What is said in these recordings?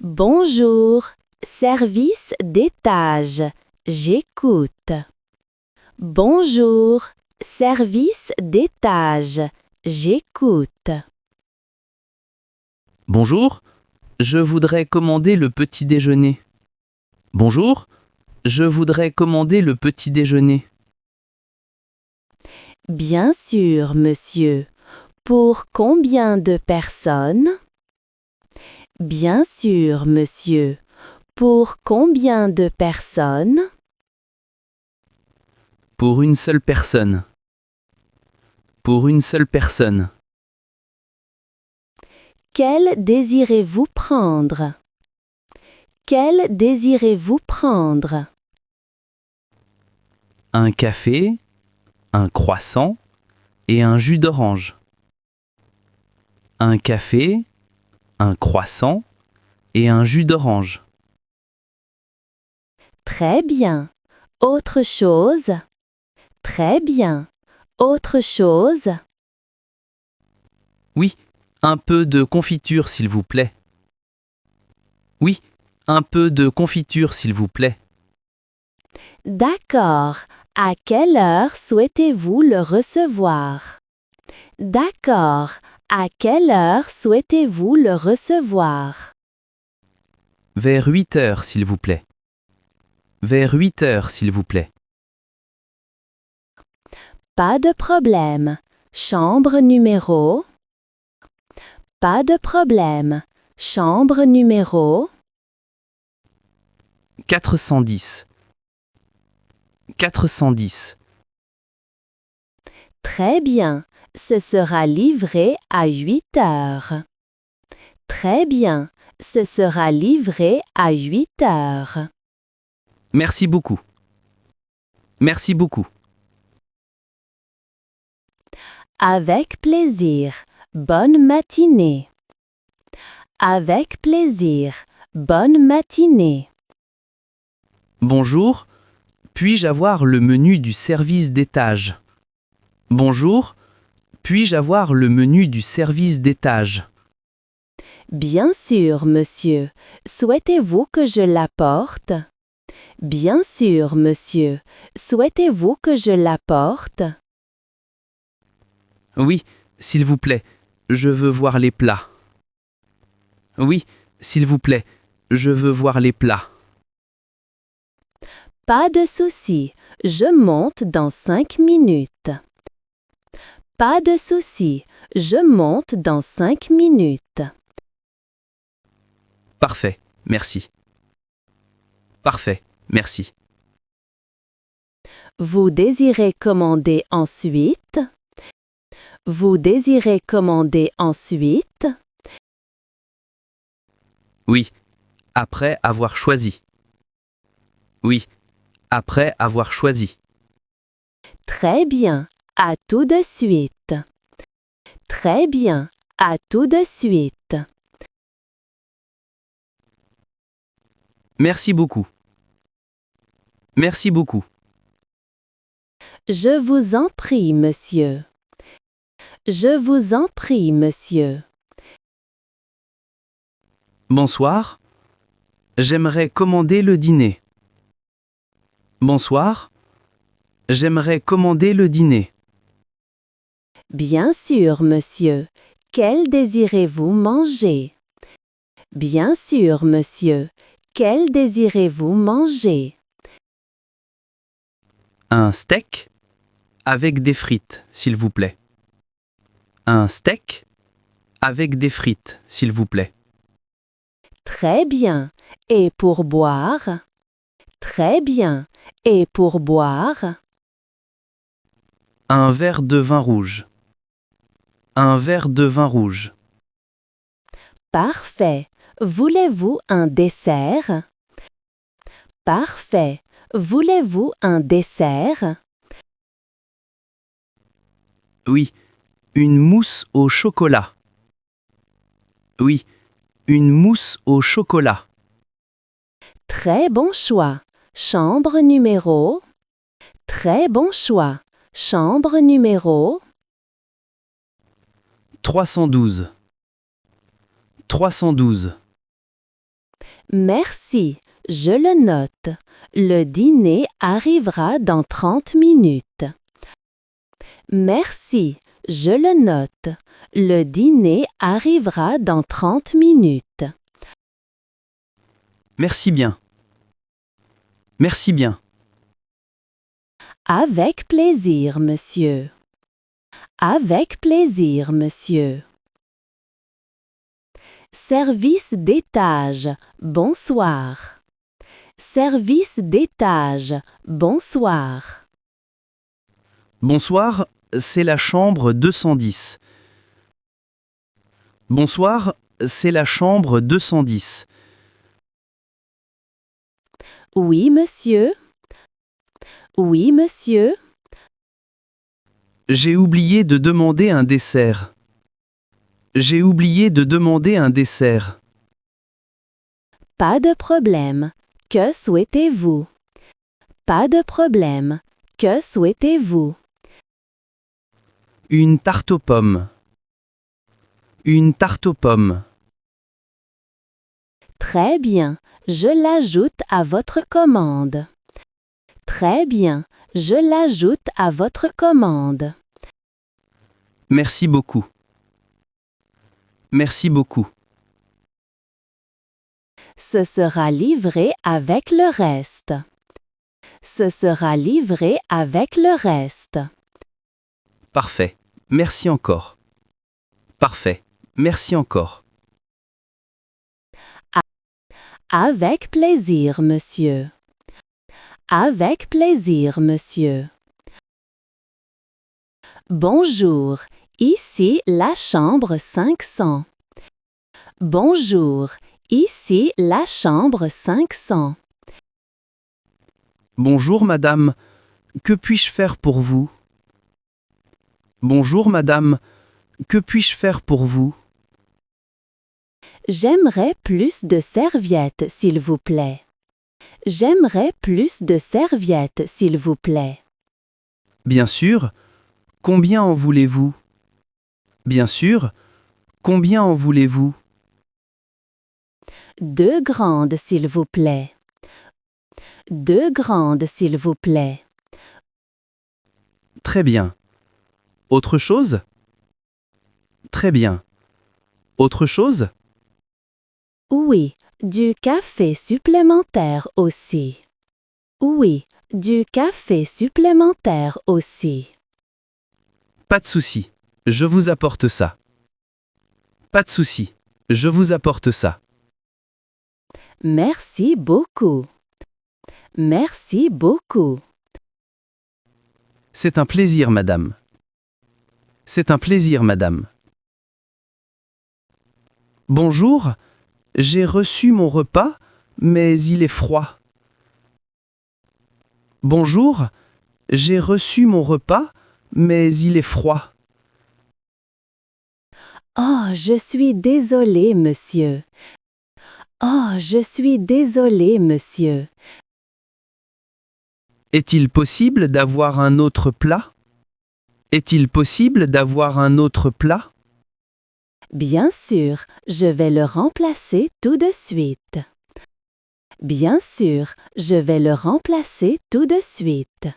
Bonjour, service d'étage, j'écoute. Bonjour, service d'étage, j'écoute. Bonjour, je voudrais commander le petit déjeuner. Bonjour, je voudrais commander le petit déjeuner. Bien sûr, monsieur. Pour combien de personnes? Bien sûr, monsieur. Pour combien de personnes? Pour une seule personne. Pour une seule personne. Quel désirez-vous prendre? Quel désirez-vous prendre? Un café, un croissant et un jus d'orange. Un café, un croissant et un jus d'orange. Très bien. Autre chose? Très bien. Autre chose? Oui, un peu de confiture s'il vous plaît. Oui, un peu de confiture s'il vous plaît. D'accord. À quelle heure souhaitez-vous le recevoir? D'accord. À quelle heure souhaitez-vous le recevoir? Vers 8 heures s'il vous plaît. Vers 8 heures s'il vous plaît. Pas de problème. Chambre numéro? Pas de problème. Chambre numéro? 410. 410. Très bien. Ce sera livré à 8 heures. Très bien. Ce sera livré à 8 heures. Merci beaucoup. Merci beaucoup. Avec plaisir. Bonne matinée. Avec plaisir. Bonne matinée. Bonjour, puis-je avoir le menu du service d'étage? Bonjour, puis-je avoir le menu du service d'étage? Bien sûr, monsieur. Souhaitez-vous que je l'apporte? Bien sûr, monsieur. Souhaitez-vous que je l'apporte? Oui, s'il vous plaît, je veux voir les plats. Oui, s'il vous plaît, je veux voir les plats. Pas de souci. Je monte dans 5 minutes. Pas de souci. Je monte dans 5 minutes. Parfait, merci. Parfait, merci. Vous désirez commander ensuite? Vous désirez commander ensuite? Oui, après avoir choisi. Oui, après avoir choisi. Très bien. À tout de suite. Très bien. À tout de suite. Merci beaucoup. Merci beaucoup. Je vous en prie, monsieur. Je vous en prie, monsieur. Bonsoir. J'aimerais commander le dîner. Bonsoir. J'aimerais commander le dîner. Bien sûr, monsieur. Quel désirez-vous manger? Bien sûr, monsieur. Quel désirez-vous manger? Un steak avec des frites, s'il vous plaît. Un steak avec des frites, s'il vous plaît. Très bien. Et pour boire? Très bien. Et pour boire? Un verre de vin rouge. Un verre de vin rouge. Parfait. Voulez-vous un dessert? Parfait. Voulez-vous un dessert? Oui, une mousse au chocolat. Oui, une mousse au chocolat. Très bon choix. Chambre numéro? Très bon choix. Chambre numéro? 312. 312. Merci, je le note. Le dîner arrivera dans 30 minutes. Merci, je le note. Le dîner arrivera dans 30 minutes. Merci bien. Merci bien. Avec plaisir, monsieur. Avec plaisir, monsieur. Service d'étage, bonsoir. Service d'étage, bonsoir. Bonsoir, c'est la chambre 210. Bonsoir, c'est la chambre 210. Oui, monsieur. Oui, monsieur. J'ai oublié de demander un dessert. J'ai oublié de demander un dessert. Pas de problème. Que souhaitez-vous? Pas de problème. Que souhaitez-vous? Une tarte aux pommes. Une tarte aux pommes. Très bien, je l'ajoute à votre commande. Très bien, je l'ajoute à votre commande. Merci beaucoup. Merci beaucoup. Ce sera livré avec le reste. Ce sera livré avec le reste. Parfait. Merci encore. Parfait. Merci encore. Avec plaisir, monsieur. Avec plaisir, monsieur. Bonjour, ici la chambre 500. Bonjour, ici la chambre 500. Bonjour madame, que puis-je faire pour vous? Bonjour madame, que puis-je faire pour vous? J'aimerais plus de serviettes, s'il vous plaît. J'aimerais plus de serviettes, s'il vous plaît. Bien sûr. Combien en voulez-vous? Bien sûr. Combien en voulez-vous? 2 grandes, s'il vous plaît. 2 grandes, s'il vous plaît. Très bien. Autre chose? Très bien. Autre chose? Oui, du café supplémentaire aussi. Oui, du café supplémentaire aussi. Pas de souci. Je vous apporte ça. Pas de souci. Je vous apporte ça. Merci beaucoup. Merci beaucoup. C'est un plaisir, madame. C'est un plaisir, madame. Bonjour. J'ai reçu mon repas, mais il est froid. Bonjour. J'ai reçu mon repas, mais il est froid. Oh, je suis désolé, monsieur. Oh, je suis désolé, monsieur. Est-il possible d'avoir un autre plat? Est-il possible d'avoir un autre plat? Bien sûr, je vais le remplacer tout de suite. Bien sûr, je vais le remplacer tout de suite.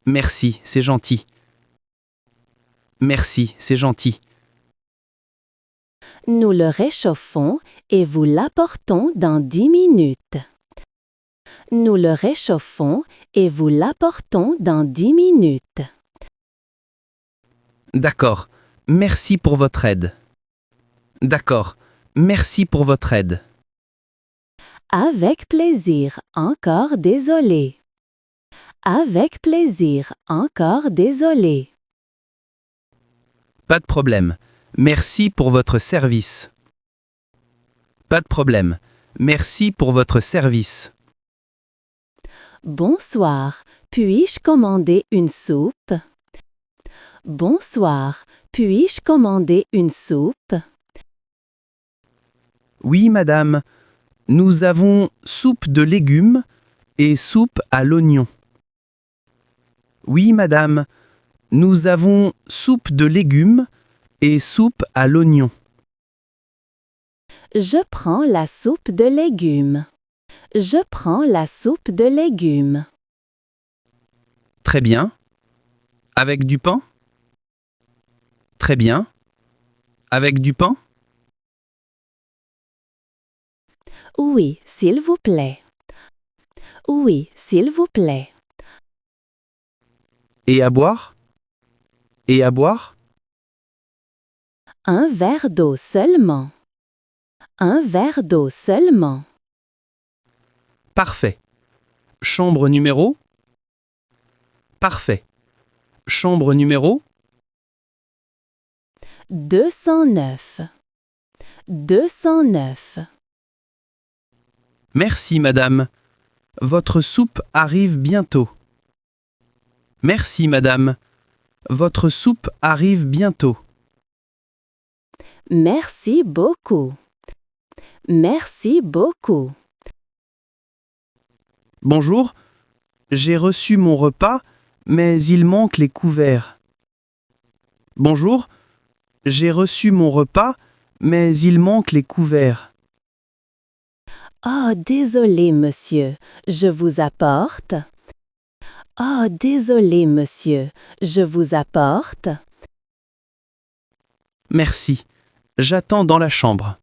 Merci, c'est gentil. Merci, c'est gentil. Nous le réchauffons et vous l'apportons dans 10 minutes. Nous le réchauffons et vous l'apportons dans 10 minutes. D'accord. Merci pour votre aide. D'accord. Merci pour votre aide. Avec plaisir, encore désolé. Avec plaisir, encore désolé. Pas de problème. Merci pour votre service. Pas de problème. Merci pour votre service. Bonsoir, puis-je commander une soupe? Bonsoir, puis-je commander une soupe? Oui, madame. Nous avons soupe de légumes et soupe à l'oignon. Oui, madame. Nous avons soupe de légumes et soupe à l'oignon. Je prends la soupe de légumes. Je prends la soupe de légumes. Très bien. Avec du pain? Très bien. Avec du pain? Oui, s'il vous plaît. Oui, s'il vous plaît. Et à boire? Et à boire? Un verre d'eau seulement. Un verre d'eau seulement. Parfait. Chambre numéro? Parfait. Chambre numéro? 209. 209. Merci, madame. Votre soupe arrive bientôt. Merci, madame. Votre soupe arrive bientôt. Merci beaucoup. Merci beaucoup. Bonjour. J'ai reçu mon repas, mais il manque les couverts. Bonjour. J'ai reçu mon repas, mais il manque les couverts. Oh, désolé, monsieur. Je vous apporte. Oh, désolé, monsieur. Je vous apporte. Merci. J'attends dans la chambre.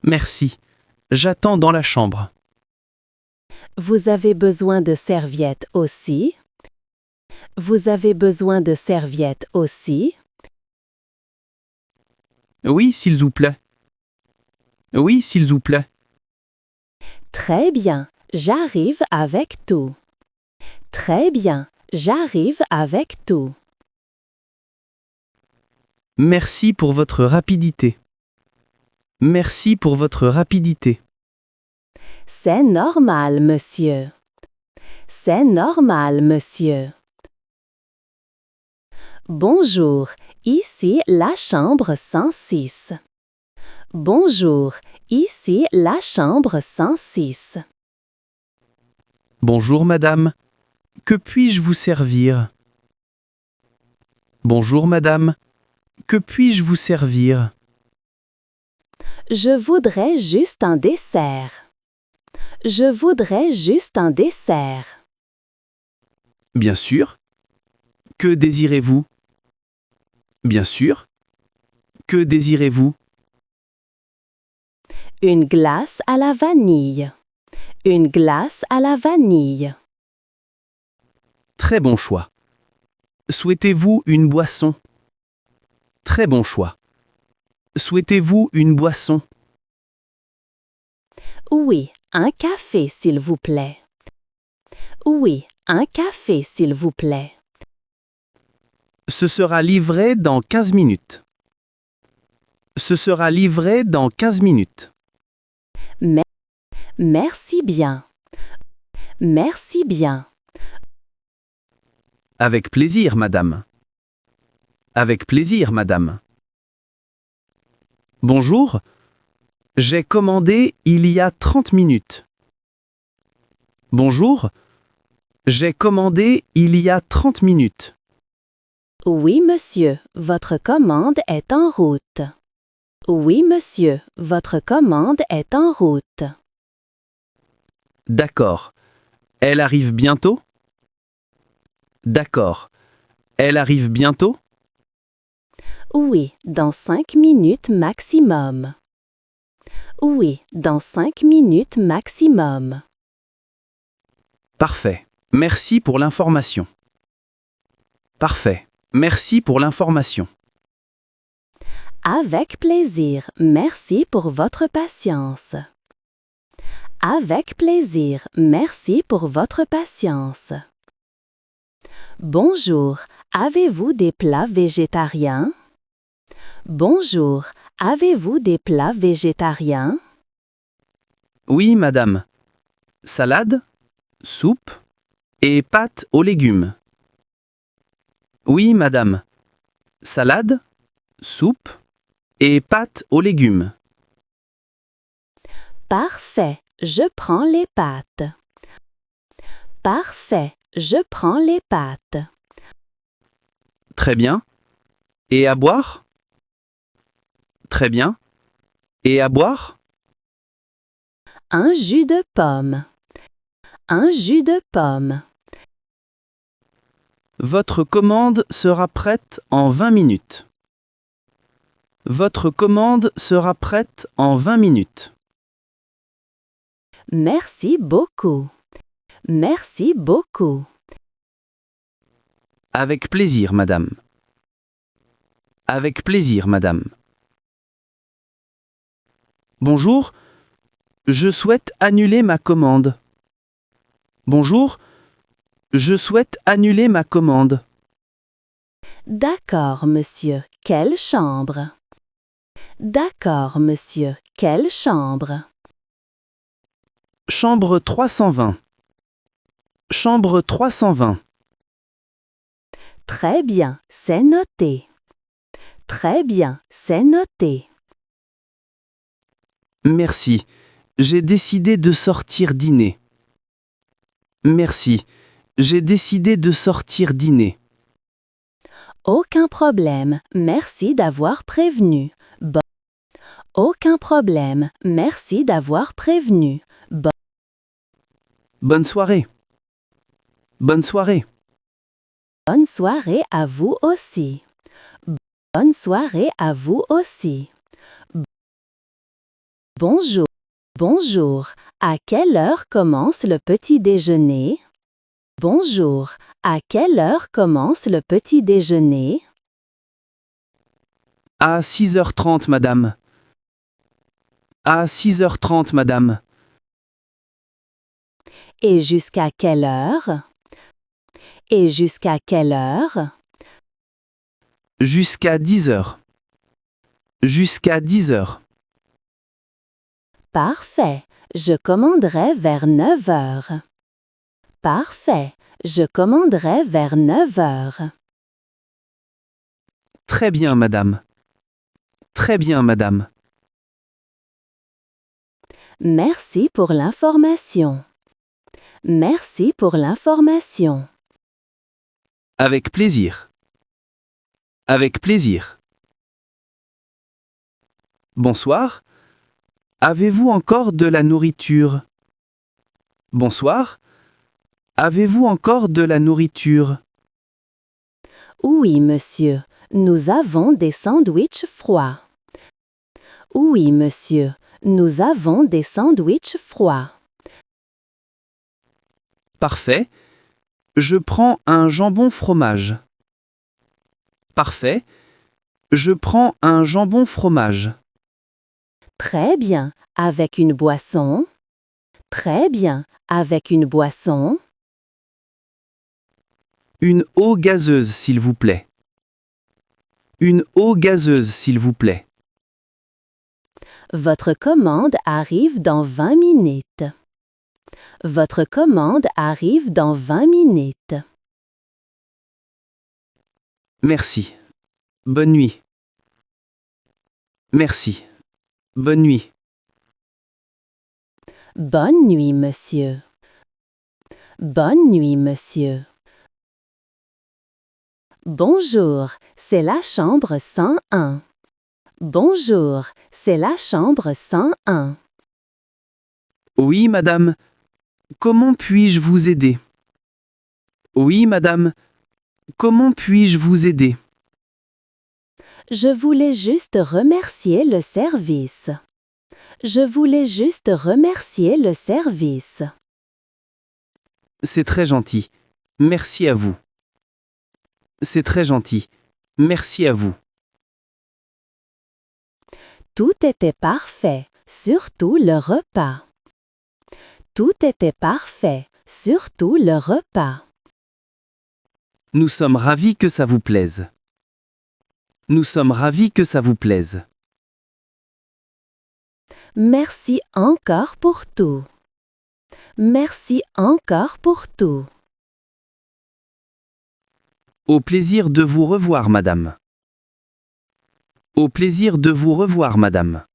Merci. J'attends dans la chambre. Vous avez besoin de serviettes aussi? Vous avez besoin de serviettes aussi? Oui, s'il vous plaît. Oui, s'il vous plaît. Très bien, j'arrive avec tout. Très bien, j'arrive avec tout. Merci pour votre rapidité. Merci pour votre rapidité. C'est normal, monsieur. C'est normal, monsieur. Bonjour, ici la chambre 106. Bonjour, ici la chambre 106. Bonjour madame. Que puis-je vous servir? Bonjour madame. Que puis-je vous servir? Je voudrais juste un dessert. Je voudrais juste un dessert. Bien sûr. Que désirez-vous? Bien sûr. Que désirez-vous? Une glace à la vanille. Une glace à la vanille. Très bon choix. Souhaitez-vous une boisson? Très bon choix. Souhaitez-vous une boisson? Oui, un café, s'il vous plaît. Oui, un café, s'il vous plaît. Ce sera livré dans 15 minutes. Ce sera livré dans 15 minutes. Merci bien. Merci bien. Avec plaisir, madame. Avec plaisir, madame. Bonjour. J'ai commandé il y a 30 minutes. Bonjour. J'ai commandé il y a 30 minutes. Oui, monsieur, votre commande est en route. Oui, monsieur, votre commande est en route. D'accord. Elle arrive bientôt? D'accord. Elle arrive bientôt? Oui, dans 5 minutes maximum. Oui, dans 5 minutes maximum. Parfait. Merci pour l'information. Parfait. Merci pour l'information. Avec plaisir, merci pour votre patience. Avec plaisir, merci pour votre patience. Bonjour, avez-vous des plats végétariens? Bonjour, avez-vous des plats végétariens? Oui, madame. Salade, soupe et pâtes aux légumes. Oui, madame. Salade, soupe et pâtes aux légumes. Parfait, je prends les pâtes. Parfait, je prends les pâtes. Très bien. Et à boire? Très bien. Et à boire? Un jus de pomme. Un jus de pomme. Votre commande sera prête en 20 minutes. Votre commande sera prête en 20 minutes. Merci beaucoup. Merci beaucoup. Avec plaisir, madame. Avec plaisir, madame. Bonjour, je souhaite annuler ma commande. Bonjour, je souhaite annuler ma commande. D'accord, monsieur. Quelle chambre? D'accord, monsieur. Quelle chambre? Chambre 320. Chambre 320. Très bien, c'est noté. Très bien, c'est noté. Merci, j'ai décidé de sortir dîner. Merci, j'ai décidé de sortir dîner. Aucun problème, merci d'avoir prévenu. Aucun problème, merci d'avoir prévenu. Bonne soirée. Bonne soirée. Bonne soirée à vous aussi. Bonne soirée à vous aussi. Bonjour. Bonjour. À quelle heure commence le petit déjeuner? Bonjour. À quelle heure commence le petit déjeuner? À 6h30, madame. À 6h30, madame. Et jusqu'à quelle heure? Et jusqu'à quelle heure? Jusqu'à 10h. Jusqu'à 10h. Parfait. Je commanderai vers 9 heures. Parfait. Je commanderai vers 9 heures. Très bien, madame. Très bien, madame. Merci pour l'information. Merci pour l'information. Avec plaisir. Avec plaisir. Bonsoir. Avez-vous encore de la nourriture? Bonsoir. Avez-vous encore de la nourriture? Oui, monsieur. Nous avons des sandwichs froids. Oui, monsieur. Nous avons des sandwichs froids. Parfait. Je prends un jambon fromage. Parfait. Je prends un jambon fromage. Très bien. Avec une boisson? Très bien. Avec une boisson? Une eau gazeuse, s'il vous plaît. Une eau gazeuse, s'il vous plaît. Votre commande arrive dans 20 minutes. Votre commande arrive dans 20 minutes. Merci. Bonne nuit. Merci. Bonne nuit. Bonne nuit, monsieur. Bonne nuit, monsieur. Bonjour, c'est la chambre 101. Bonjour, c'est la chambre 101. Oui, madame. Comment puis-je vous aider? Oui, madame. Comment puis-je vous aider? Je voulais juste remercier le service. Je voulais juste remercier le service. C'est très gentil. Merci à vous. C'est très gentil. Merci à vous. Tout était parfait, surtout le repas. Tout était parfait, surtout le repas. Nous sommes ravis que ça vous plaise. Nous sommes ravis que ça vous plaise. Merci encore pour tout. Merci encore pour tout. Au plaisir de vous revoir, madame. Au plaisir de vous revoir, madame.